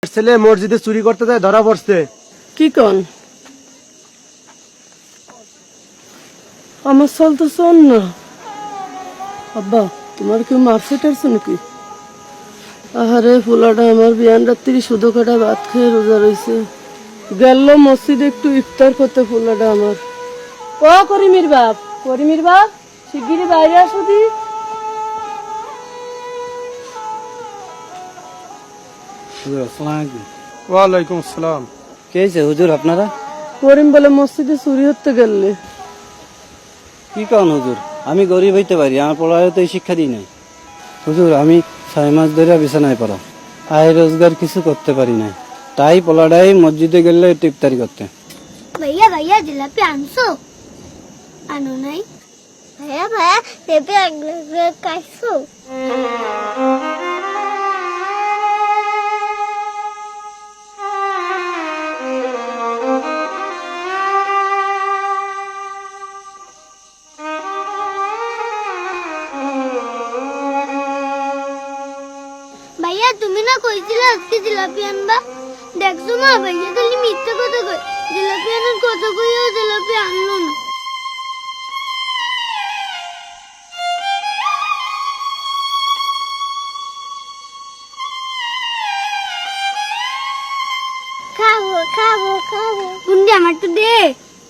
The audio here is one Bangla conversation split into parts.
ছেলে মসজিদে চুরি করতে যায়, ধরা পড়ছে। কি কন? আমার সাল তো শোন না। আব্বা, তোমার কেউ মারছে টারছে নাকি? আহারে ফুলাটা আমার বিয়ান রাত্রি শুধু কাটা ভাত খেয়ে রোজা রয়েছে। গেল মসজিদে একটু ইফতার করতে ফুলাটা আমার। ও করিমির বাপ, করিমির বাপ, শিগগিরই বাইরে আসো দি। ওয়ালাইকুম আসসালাম। কে হয়েছে হুজুর আপনারা? করিম বলে মসজিদে চুরি হতে গেলে। কি কারণ হুজুর? আমি গরিব হইতে পারি, আমার পড়ায় তো এই শিক্ষা দিই নাই। হুজুর আমি 6 মাস ধরে বিছানায় পড়া, আয় রোজগার কিছু করতে পারি নাই, তাই পোলাডাই মসজিদে গেলে একটু ইফতারি করতে। भैया भैया जिलापी आनसो आनो नाही भैया भैया तेपे कायसो भैया तुम्ही ना কইছিল আজকে জিলাপি আনবা দেখছো মা ভাইয়া খালি মিথ্যা কথা কই জিলাপি আনার কথা কইও জিলাপি আনলো না খাবো খাবো খাবো কুন্ডি আমার তো দে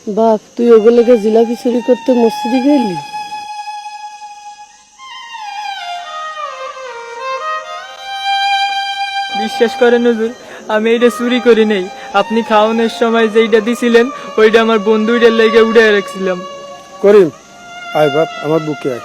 বাপ, তুই ওগুলোকে জিলাপি চুরি করতে মসজিদে গেলি? বিশ্বাস করেন হুজুর, আমি এইটা চুরি করি নাই। আপনি খাওয়ানোর সময় যেইটা দিছিলেন ওইটা আমার বন্ধুটার লেগে উড়ে রাখছিলাম। করিম, আয় বাপ আমার বুকে আয়।